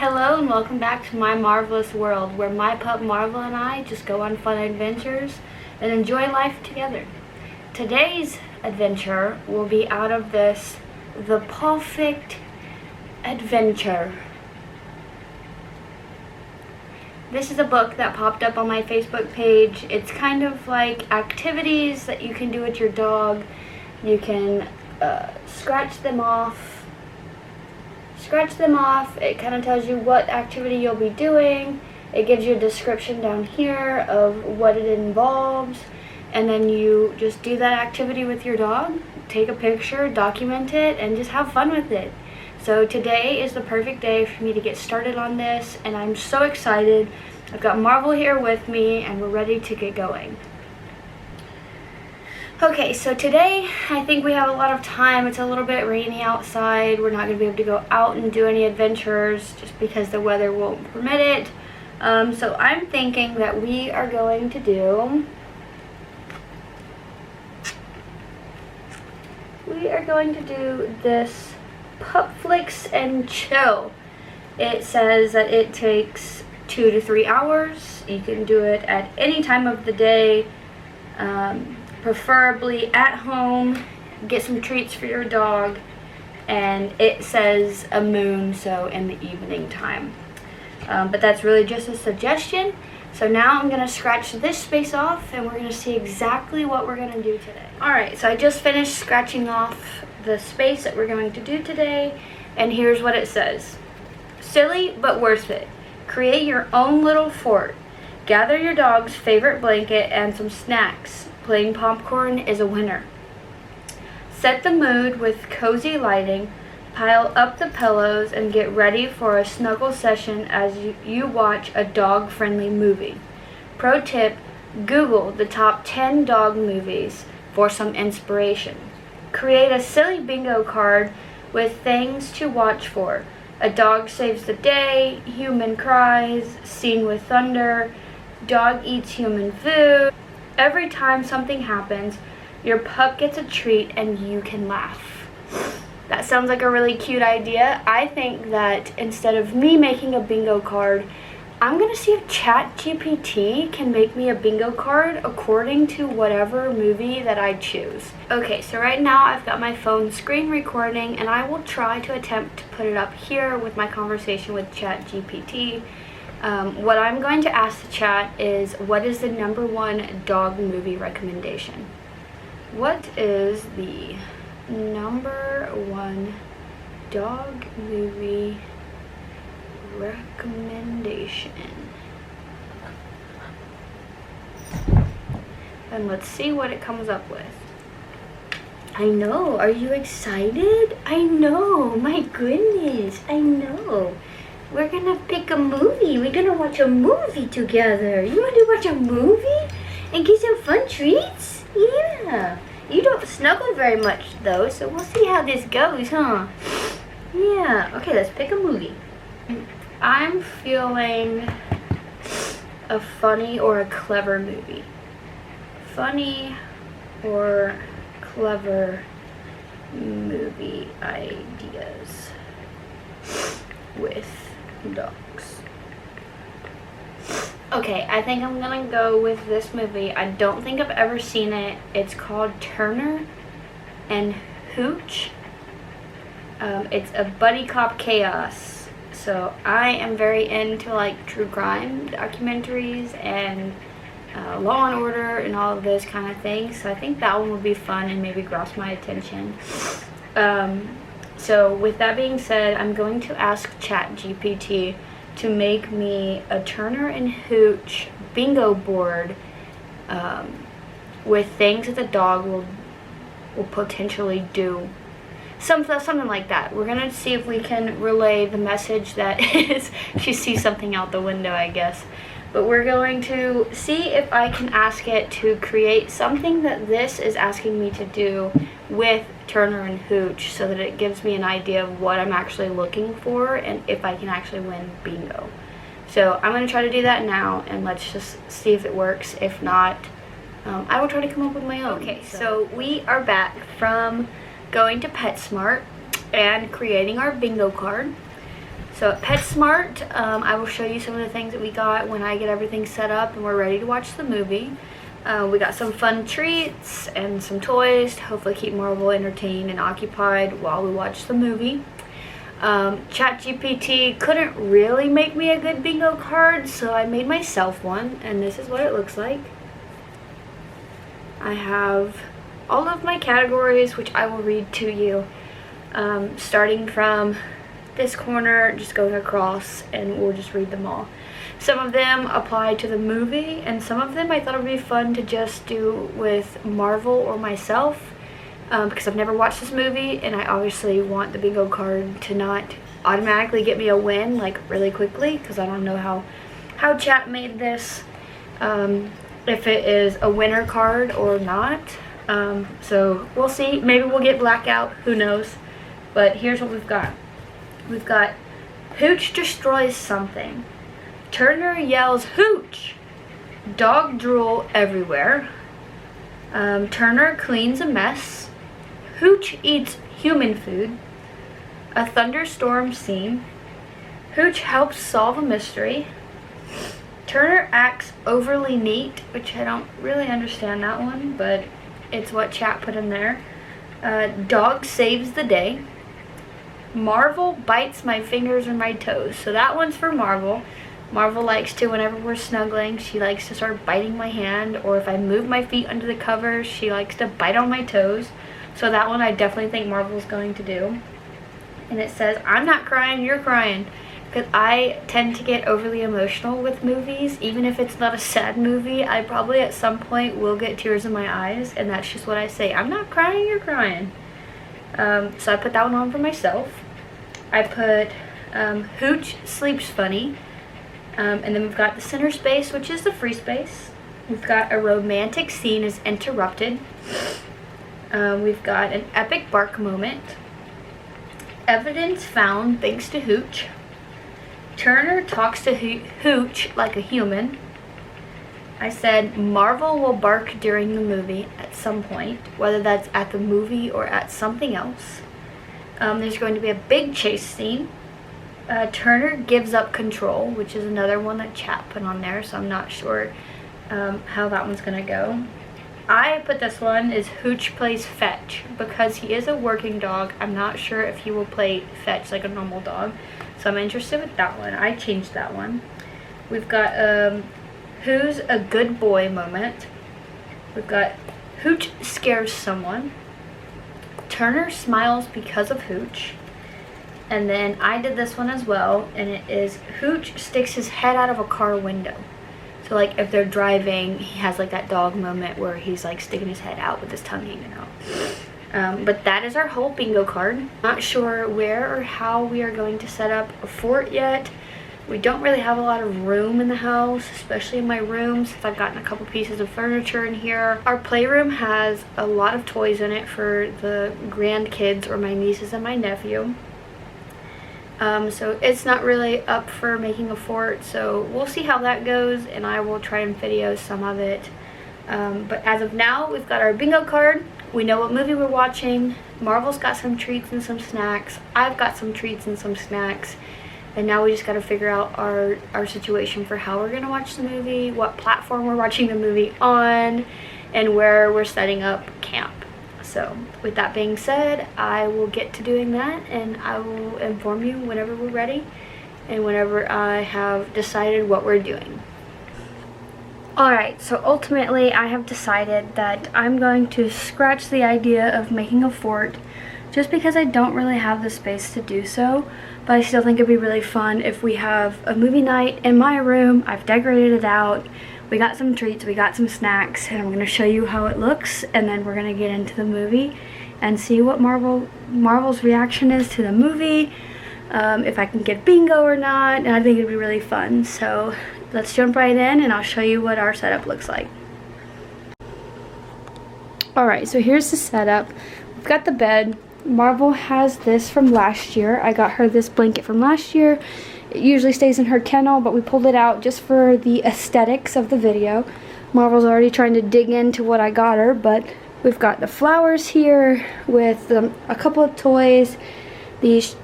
Hello and welcome back to my marvelous world where my pup Marvel and I just go on fun adventures and enjoy life together. Today's adventure will be out of this, the perfect adventure. This is a book that popped up on my Facebook page. It's kind of like activities that you can do with your dog. You can scratch them off. It kind of tells you what activity you'll be doing. It gives you a description down here of what it involves, and then you just do that activity with your dog, take a picture, document it, and just have fun with it. So today is the perfect day for me to get started on this, and I'm so excited. I've got Marvel here with me and we're ready to get going. Okay, so today I think we have a lot of time. It's a little bit rainy outside. We're not going to be able to go out and do any adventures just because the weather won't permit it. So I'm thinking that we are going to do this Pup Flicks and Chill. It says that it takes 2 to 3 hours. You can do it at any time of the day. Preferably at home, get some treats for your dog, and it says a moon, so in the evening time. But that's really just a suggestion. So now I'm going to scratch this space off and we're going to see exactly what we're going to do today. Alright, so I just finished scratching off the space that we're going to do today, and here's what it says. Silly but worth it. Create your own little fort. Gather your dog's favorite blanket and some snacks. Playing popcorn is a winner. Set the mood with cozy lighting, pile up the pillows, and get ready for a snuggle session as you watch a dog-friendly movie. Pro tip, Google the top 10 dog movies for some inspiration. Create a silly bingo card with things to watch for. A dog saves the day, human cries, scene with thunder, dog eats human food. Every time something happens, your pup gets a treat and you can laugh. That sounds like a really cute idea. I think that instead of me making a bingo card, I'm going to see if ChatGPT can make me a bingo card according to whatever movie that I choose. Okay, so right now I've got my phone screen recording, and I will try to attempt to put it up here with my conversation with ChatGPT. What I'm going to ask the chat is, what is the #1 dog movie recommendation? What is the #1 dog movie recommendation? And let's see what it comes up with. I know, are you excited? I know, my goodness, I know. We're gonna pick a movie. We're gonna watch a movie together. You want to watch a movie and get some fun treats? Yeah. You don't snuggle very much though, so we'll see how this goes, huh? Yeah. Okay, let's pick a movie. I'm feeling a funny or a clever movie. Funny or clever movie ideas with dogs. Okay, I think I'm gonna go with this movie. I don't think I've ever seen it. It's called Turner and Hooch. It's a buddy cop chaos. So I am very into like true crime documentaries and Law and Order and all of those kind of things. So I think that one would be fun and maybe grasp my attention. So with that being said, I'm going to ask ChatGPT to make me a Turner and Hooch bingo board with things that the dog will potentially do. Something like that. We're going to see if we can relay the message that is she sees something out the window, I guess. But we're going to see if I can ask it to create something that this is asking me to do with Turner and Hooch, so that it gives me an idea of what I'm actually looking for and if I can actually win bingo. So I'm going to try to do that now, and let's just see if it works. If not, I will try to come up with my own. Okay, so we are back from going to PetSmart and creating our bingo card. So at PetSmart, I will show you some of the things that we got when I get everything set up and we're ready to watch the movie. We got some fun treats and some toys to hopefully keep Marvel entertained and occupied while we watch the movie. ChatGPT couldn't really make me a good bingo card, so I made myself one, and this is what it looks like. I have all of my categories, which I will read to you, starting from this corner, just going across, and we'll just read them all. Some of them apply to the movie, and some of them I thought it would be fun to just do with Marvel or myself, because I've never watched this movie, and I obviously want the bingo card to not automatically get me a win like really quickly, because I don't know how chat made this, if it is a winner card or not. So we'll see. Maybe we'll get blackout, who knows. But here's what we've got. We've got Hooch destroys something. Turner yells Hooch. Dog drool everywhere. Turner cleans a mess. Hooch eats human food. A thunderstorm scene. Hooch helps solve a mystery. Turner acts overly neat, which I don't really understand that one, but it's what chat put in there. Dog saves the day. Marvel bites my fingers or my toes. So that one's for Marvel. Marvel likes to, whenever we're snuggling, she likes to start biting my hand, or if I move my feet under the covers, she likes to bite on my toes. So that one I definitely think Marvel's going to do. And it says, I'm not crying, you're crying. Because I tend to get overly emotional with movies. Even if it's not a sad movie, I probably at some point will get tears in my eyes, and that's just what I say. I'm not crying, you're crying. So I put that one on for myself. I put Hooch sleeps funny. And then we've got the center space, which is the free space. We've got a romantic scene is interrupted. We've got an epic bark moment. Evidence found thanks to Hooch. Turner talks to Hooch like a human. I said Marvel will bark during the movie at some point, whether that's at the movie or at something else. There's going to be a big chase scene. Turner gives up control, which is another one that chat put on there, so I'm not sure how that one's going to go. I put this one is Hooch plays fetch, because he is a working dog. I'm not sure if he will play fetch like a normal dog, so I'm interested with that one. I changed that one. We've got who's a good boy moment. We've got Hooch scares someone. Turner smiles because of Hooch. And then I did this one as well, and it is Hooch sticks his head out of a car window. So like if they're driving, he has like that dog moment where he's like sticking his head out with his tongue hanging out. But that is our whole bingo card. Not sure where or how we are going to set up a fort yet. We don't really have a lot of room in the house, especially in my room, since I've gotten a couple pieces of furniture in here. Our playroom has a lot of toys in it for the grandkids or my nieces and my nephew. So it's not really up for making a fort, so we'll see how that goes, and I will try and video some of it. But as of now, we've got our bingo card. We know what movie we're watching. Marvel's got some treats and some snacks. I've got some treats and some snacks. And now we just got to figure out our situation for how we're going to watch the movie, what platform we're watching the movie on, and where we're setting up camp. So with that being said, I will get to doing that, and I will inform you whenever we're ready and whenever I have decided what we're doing. Alright, so ultimately I have decided that I'm going to scratch the idea of making a fort, just because I don't really have the space to do so. But I still think it'd be really fun if we have a movie night in my room. I've decorated it out. We got some treats, we got some snacks, and I'm going to show you how it looks, and then we're going to get into the movie and see what Marvel's reaction is to the movie, if I can get bingo or not, and I think it'd be really fun. So let's jump right in, and I'll show you what our setup looks like. Alright, so here's the setup. We've got the bed. Marvel has this from last year. I got her this blanket from last year. It usually stays in her kennel, but we pulled it out just for the aesthetics of the video. Marvel's already trying to dig into what I got her, but we've got the flowers here with a couple of toys, these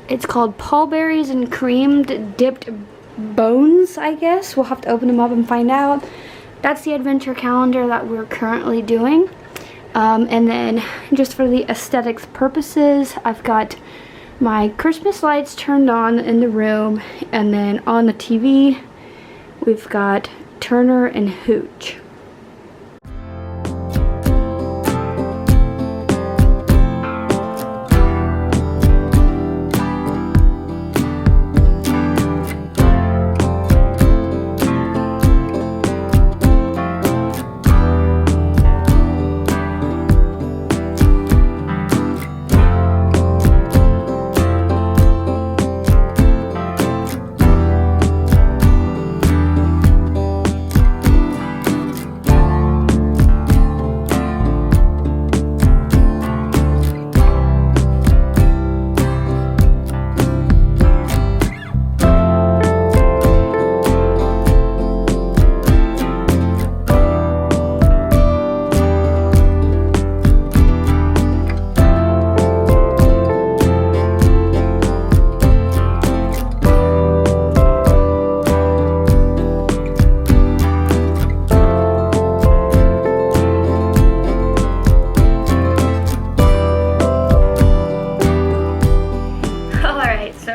It's called Pallberries and Creamed Dipped Bones, I guess. We'll have to open them up and find out. That's the adventure calendar that we're currently doing. And then just for the aesthetics purposes, I've got my Christmas lights turned on in the room, and then on the TV we've got Turner and Hooch.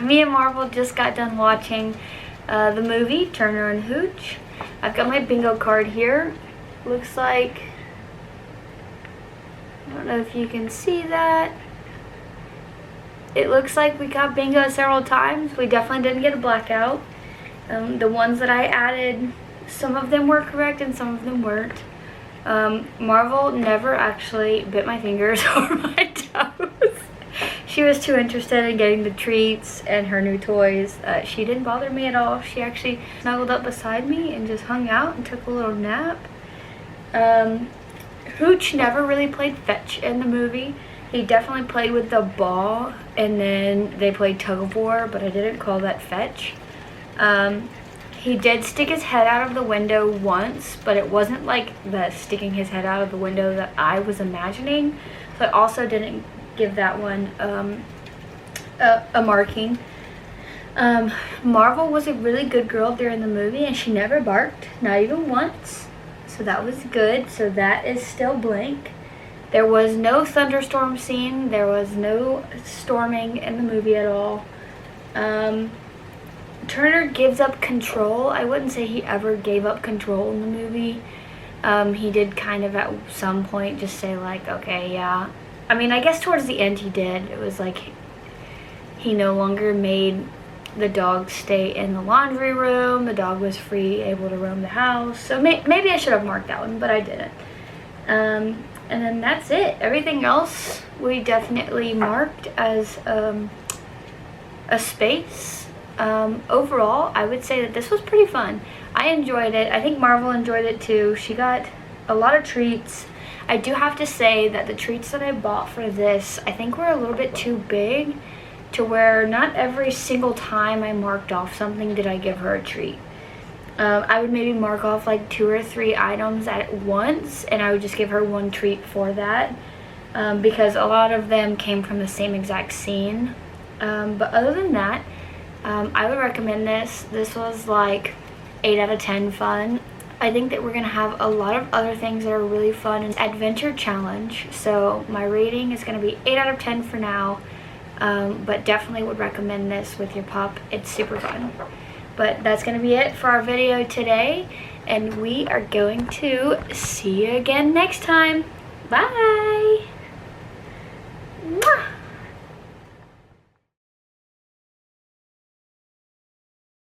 Me and Marvel just got done watching the movie Turner and Hooch. I've got my bingo card here. Looks like, I don't know if you can see that. It looks like we got bingo several times. We definitely didn't get a blackout. The ones that I added, some of them were correct and some of them weren't. Marvel never actually bit my fingers or my toes. She was too interested in getting the treats and her new toys. She didn't bother me at all. She actually snuggled up beside me and just hung out and took a little nap. Hooch never really played fetch in the movie. He definitely played with the ball, and then they played tug of war, but I didn't call that fetch. He did stick his head out of the window once, but it wasn't like the sticking his head out of the window that I was imagining. So I also didn't give that one a marking. Marvel was a really good girl during the movie, and she never barked, not even once. So that was good. So that is still blank. There was no thunderstorm scene. There was no storming in the movie at all. Turner gives up control. I wouldn't say he ever gave up control in the movie. He did kind of at some point just say like, okay, yeah. I mean, I guess towards the end he did. It was like he no longer made the dog stay in the laundry room. The dog was free, able to roam the house. So maybe I should have marked that one, but I didn't. And then that's it. Everything else we definitely marked as a space. Overall, I would say that this was pretty fun. I enjoyed it. I think Marvel enjoyed it too. She got a lot of treats. I do have to say that the treats that I bought for this, I think were a little bit too big, to where not every single time I marked off something did I give her a treat. I would maybe mark off like 2 or 3 items at once, and I would just give her one treat for that, because a lot of them came from the same exact scene. But other than that, I would recommend this. This was like 8 out of 10 fun. I think that we're going to have a lot of other things that are really fun. An adventure challenge. So my rating is going to be 8 out of 10 for now. But definitely would recommend this with your pup. It's super fun. But that's going to be it for our video today. And we are going to see you again next time. Bye! Mwah!